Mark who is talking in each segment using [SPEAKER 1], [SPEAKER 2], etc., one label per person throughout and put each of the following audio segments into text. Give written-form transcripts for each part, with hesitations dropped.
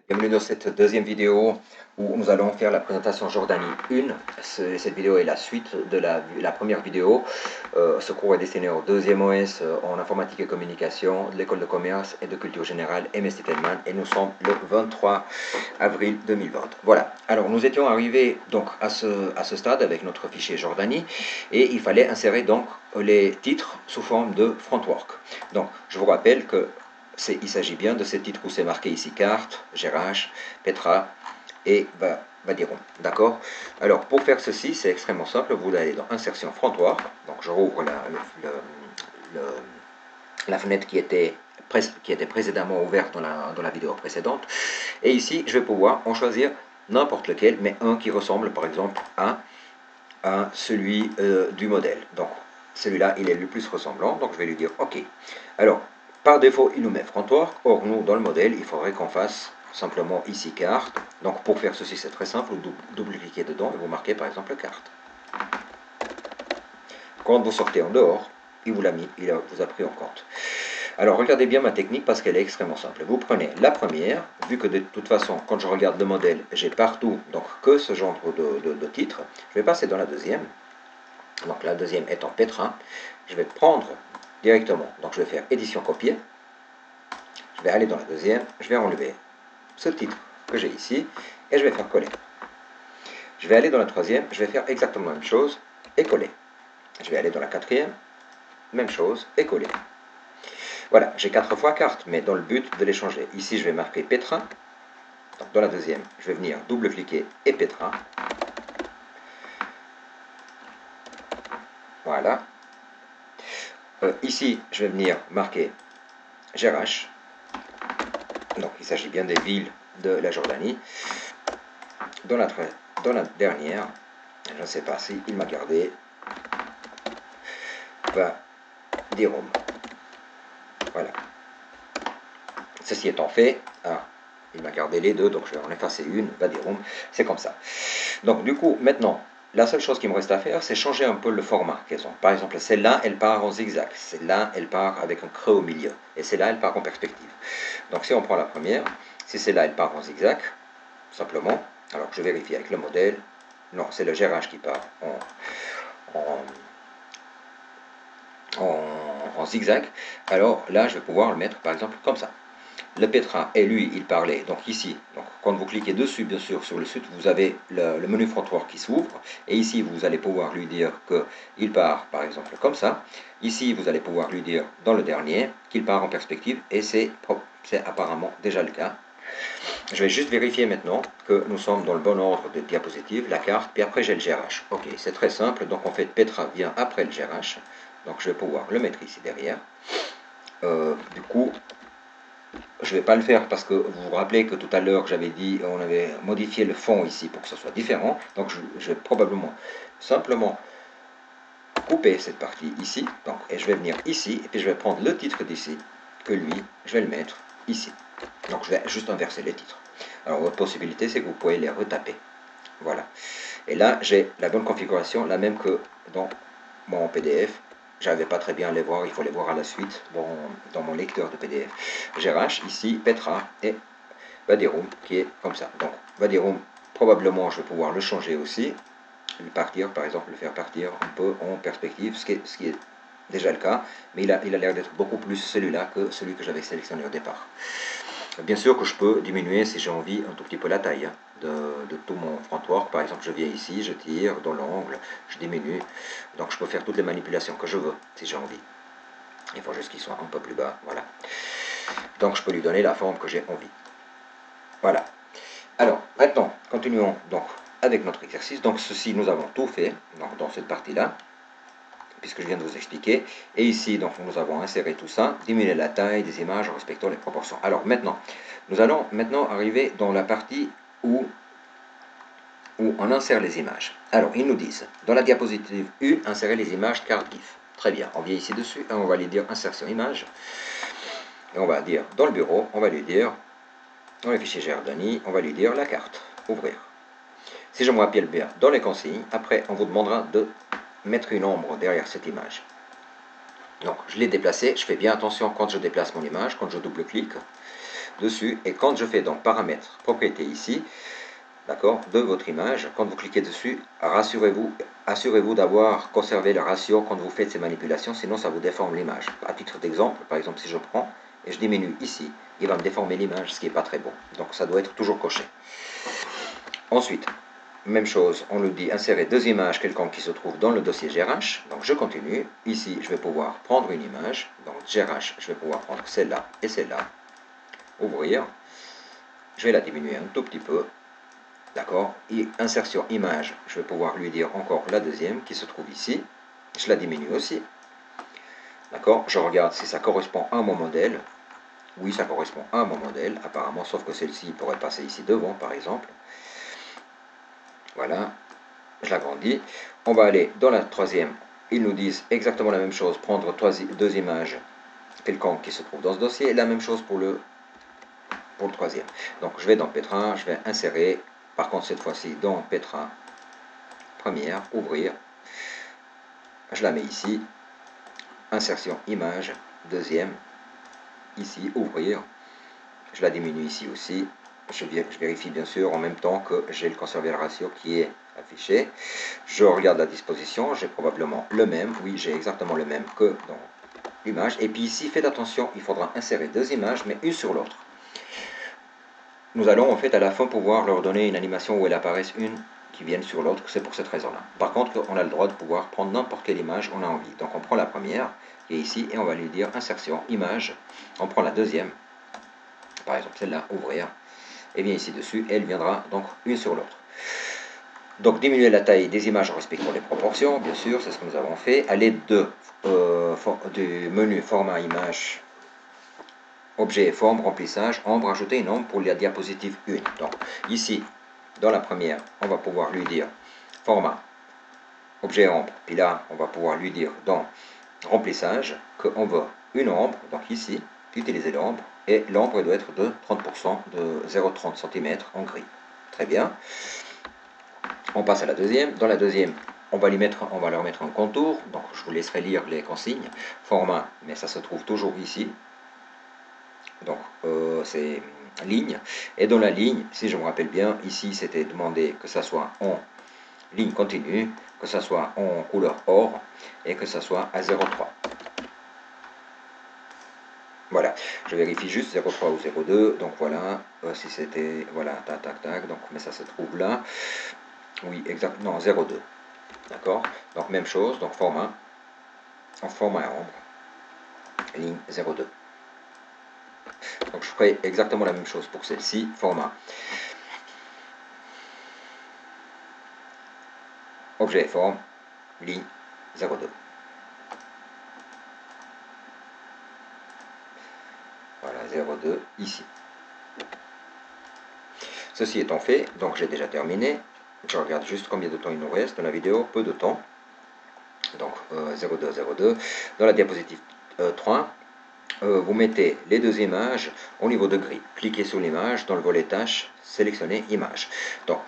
[SPEAKER 1] Bienvenue dans cette deuxième vidéo où nous allons faire la présentation Jordanie 1. Cette vidéo est la suite de la première vidéo. Ce cours est destiné au deuxième OS en informatique et communication de l'école de commerce et de culture générale MS Titelman et nous sommes le 23 avril 2020. Voilà, alors nous étions arrivés donc à ce stade avec notre fichier Jordanie et il fallait insérer donc les titres sous forme de frontwork. Donc je vous rappelle que il s'agit bien de ces titres où c'est marqué ici carte, GRH, Petra et Vadiron. D'accord. Alors pour faire ceci, c'est extrêmement simple. Vous allez dans Insertion Frontwork. Donc je rouvre la fenêtre qui était précédemment ouverte dans la vidéo précédente. Et ici, je vais pouvoir en choisir n'importe lequel, mais un qui ressemble par exemple à celui du modèle. Donc celui-là, il est le plus ressemblant. Donc je vais lui dire OK. Alors, par défaut, il nous met frontwork. Or, nous, dans le modèle, il faudrait qu'on fasse simplement ici carte. Donc, pour faire ceci, c'est très simple. Vous double-cliquez dedans et vous marquez par exemple carte. Quand vous sortez en dehors, il vous l'a mis, il vous a pris en compte. Alors, regardez bien ma technique parce qu'elle est extrêmement simple. Vous prenez la première, vu que de toute façon, quand je regarde le modèle, j'ai partout donc que ce genre de titre. Je vais passer dans la deuxième. Donc, la deuxième est en Petra. Je vais prendre directement. Donc, je vais faire édition copier. Je vais aller dans la deuxième, je vais enlever ce titre que j'ai ici et je vais faire coller. Je vais aller dans la troisième, je vais faire exactement la même chose et coller. Je vais aller dans la quatrième, même chose et coller. Voilà, j'ai 4 fois carte, mais dans le but de les changer. Ici, je vais marquer Petra. Donc, dans la deuxième, je vais venir double-cliquer et Petra. Voilà. Ici, je vais venir marquer GRH. Donc, il s'agit bien des villes de la Jordanie. Dans la dernière, je ne sais pas si il m'a gardé, Vadirom. Voilà. Ceci étant fait, il m'a gardé les deux, donc je vais en effacer une, Vadirom, c'est comme ça. Donc du coup, maintenant, la seule chose qui me reste à faire, c'est changer un peu le format qu'elles ont. Par exemple, celle-là, elle part en zigzag. Celle-là, elle part avec un creux au milieu. Et celle-là, elle part en perspective. Donc si on prend la première, si celle-là, elle part en zigzag, simplement, alors je vérifie avec le modèle, non, c'est le GRH qui part en zigzag, alors là, je vais pouvoir le mettre, par exemple, comme ça. Le Petra, et lui, il parlait, donc ici, donc quand vous cliquez dessus, bien sûr, sur le site, vous avez le menu frontwork qui s'ouvre, et ici, vous allez pouvoir lui dire qu'il part, par exemple, comme ça. Ici, vous allez pouvoir lui dire, dans le dernier, qu'il part en perspective, et c'est apparemment déjà le cas. Je vais juste vérifier maintenant que nous sommes dans le bon ordre de diapositive, la carte, puis après j'ai le GRH. Ok, c'est très simple, donc en fait Petra vient après le GRH, donc je vais pouvoir le mettre ici derrière. Du coup, je ne vais pas le faire parce que vous vous rappelez que tout à l'heure j'avais dit on avait modifié le fond ici pour que ce soit différent, donc je vais probablement simplement couper cette partie ici, donc, et je vais venir ici, et puis je vais prendre le titre d'ici, que lui, je vais le mettre ici. Donc je vais juste inverser les titres. Alors votre possibilité, c'est que vous pouvez les retaper. Voilà. Et là, j'ai la bonne configuration, la même que dans mon PDF. J'avais pas très bien à les voir, il faut les voir à la suite dans mon lecteur de PDF. GRH, ici, Petra et Vadirum, qui est comme ça. Donc Vadirum, probablement, je vais pouvoir le changer aussi. Le partir, par exemple, le faire partir un peu en perspective, ce qui est déjà le cas, mais il a l'air d'être beaucoup plus celui-là que celui que j'avais sélectionné au départ. Bien sûr que je peux diminuer, si j'ai envie, un tout petit peu la taille de tout mon frontwork. Par exemple, je viens ici, je tire dans l'angle, je diminue. Donc je peux faire toutes les manipulations que je veux, si j'ai envie. Il faut juste qu'il soit un peu plus bas, voilà. Donc je peux lui donner la forme que j'ai envie. Voilà. Alors, maintenant, continuons donc avec notre exercice. Donc ceci, nous avons tout fait donc, dans cette partie-là, puisque je viens de vous expliquer. Et ici, donc, nous avons inséré tout ça, diminuer la taille des images en respectant les proportions. Alors maintenant, nous allons maintenant arriver dans la partie où on insère les images. Alors, ils nous disent, dans la diapositive 1, insérer les images carte GIF. Très bien, on vient ici dessus et on va lui dire insertion image. Et on va dire, dans le bureau, on va lui dire, dans les fichiers Jordanie, on va lui dire la carte, ouvrir. Si je me rappelle bien, dans les consignes, après, on vous demandera de mettre une ombre derrière cette image. Donc, je l'ai déplacé, je fais bien attention quand je déplace mon image, quand je double-clique. dessus, et quand je fais donc paramètres, propriétés ici, d'accord, de votre image, quand vous cliquez dessus, assurez-vous d'avoir conservé le ratio quand vous faites ces manipulations, sinon ça vous déforme l'image. À titre d'exemple, par exemple, si je prends et je diminue ici, il va me déformer l'image, ce qui n'est pas très bon. Donc ça doit être toujours coché. Ensuite, même chose, on nous dit insérer deux images quelconques qui se trouvent dans le dossier GRH. Donc je continue. Ici, je vais pouvoir prendre une image. Donc GRH, je vais pouvoir prendre celle-là et celle-là. Ouvrir. Je vais la diminuer un tout petit peu. D'accord. Et insertion image, je vais pouvoir lui dire encore la deuxième qui se trouve ici. Je la diminue aussi. D'accord. Je regarde si ça correspond à mon modèle. Oui, ça correspond à mon modèle, apparemment, sauf que celle-ci pourrait passer ici devant, par exemple. Voilà, je l'agrandis. On va aller dans la troisième. Ils nous disent exactement la même chose, prendre deux images quelconques qui se trouvent dans ce dossier. Et la même chose pour le troisième. Donc je vais dans Petra, je vais insérer, par contre cette fois-ci dans Petra, première, ouvrir. Je la mets ici. Insertion image, deuxième, ici, ouvrir. Je la diminue ici aussi. Je vérifie bien sûr en même temps que j'ai le conserver le ratio qui est affiché. Je regarde la disposition, j'ai probablement le même. Oui, j'ai exactement le même que dans l'image. Et puis ici, faites attention, il faudra insérer deux images, mais une sur l'autre. Nous allons en fait à la fin pouvoir leur donner une animation où elles apparaissent une qui viennent sur l'autre. C'est pour cette raison-là. Par contre, on a le droit de pouvoir prendre n'importe quelle image on a envie. Donc on prend la première qui est ici et on va lui dire insertion, image. On prend la deuxième. Par exemple celle-là, ouvrir, et bien ici dessus, elle viendra donc une sur l'autre. Donc diminuer la taille des images en respectant les proportions, bien sûr, c'est ce que nous avons fait, à l'aide du menu format image, objet et forme, remplissage, ombre, ajouter une ombre pour la diapositive 1. Donc ici, dans la première, on va pouvoir lui dire format, objet et ombre, puis là, on va pouvoir lui dire dans remplissage qu'on veut une ombre, donc ici, utiliser l'ombre, et l'ombre doit être de 30%, de 0,30 cm en gris. Très bien. On passe à la deuxième. Dans la deuxième, on va leur mettre un contour. Donc je vous laisserai lire les consignes. Format, mais ça se trouve toujours ici. Donc c'est ligne. Et dans la ligne, si je me rappelle bien, ici c'était demandé que ça soit en ligne continue, que ça soit en couleur or, et que ça soit à 0,3. Voilà, je vérifie juste 0,3 ou 0,2, donc voilà, si c'était, voilà, tac, tac, tac, donc, mais ça se trouve là, oui, exact, non, 0,2, d'accord, donc même chose, donc format, en format ombre, ligne 0,2, donc je ferai exactement la même chose pour celle-ci, format, objet et forme, ligne 0,2. Voilà, 0,2 ici. Ceci étant fait, donc j'ai déjà terminé. Je regarde juste combien de temps il nous reste dans la vidéo, peu de temps. Donc 0,2, 0,2. Dans la diapositive 3, vous mettez les deux images au niveau de gris. Cliquez sur l'image, dans le volet tâches, sélectionnez image. Donc,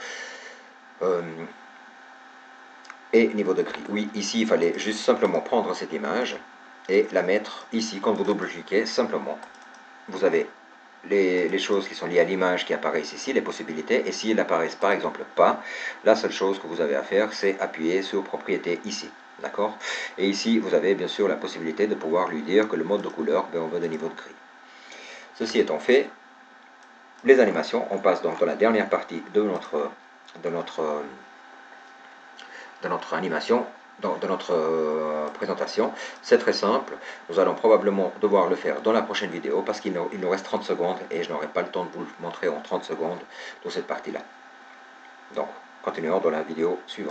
[SPEAKER 1] et niveau de gris. Oui, ici, il fallait juste simplement prendre cette image et la mettre ici. Quand vous double-cliquez, simplement, vous avez les choses qui sont liées à l'image qui apparaissent ici, les possibilités, et s'ils n'apparaissent par exemple pas, la seule chose que vous avez à faire, c'est appuyer sur propriété ici, d'accord? Et ici, vous avez bien sûr la possibilité de pouvoir lui dire que le mode de couleur, on veut de niveau de gris. Ceci étant fait, les animations, on passe donc dans la dernière partie de notre animation, de notre présentation. C'est très simple, nous allons probablement devoir le faire dans la prochaine vidéo parce qu'il nous reste 30 secondes et je n'aurai pas le temps de vous le montrer en 30 secondes dans cette partie-là. Donc, continuons dans la vidéo suivante.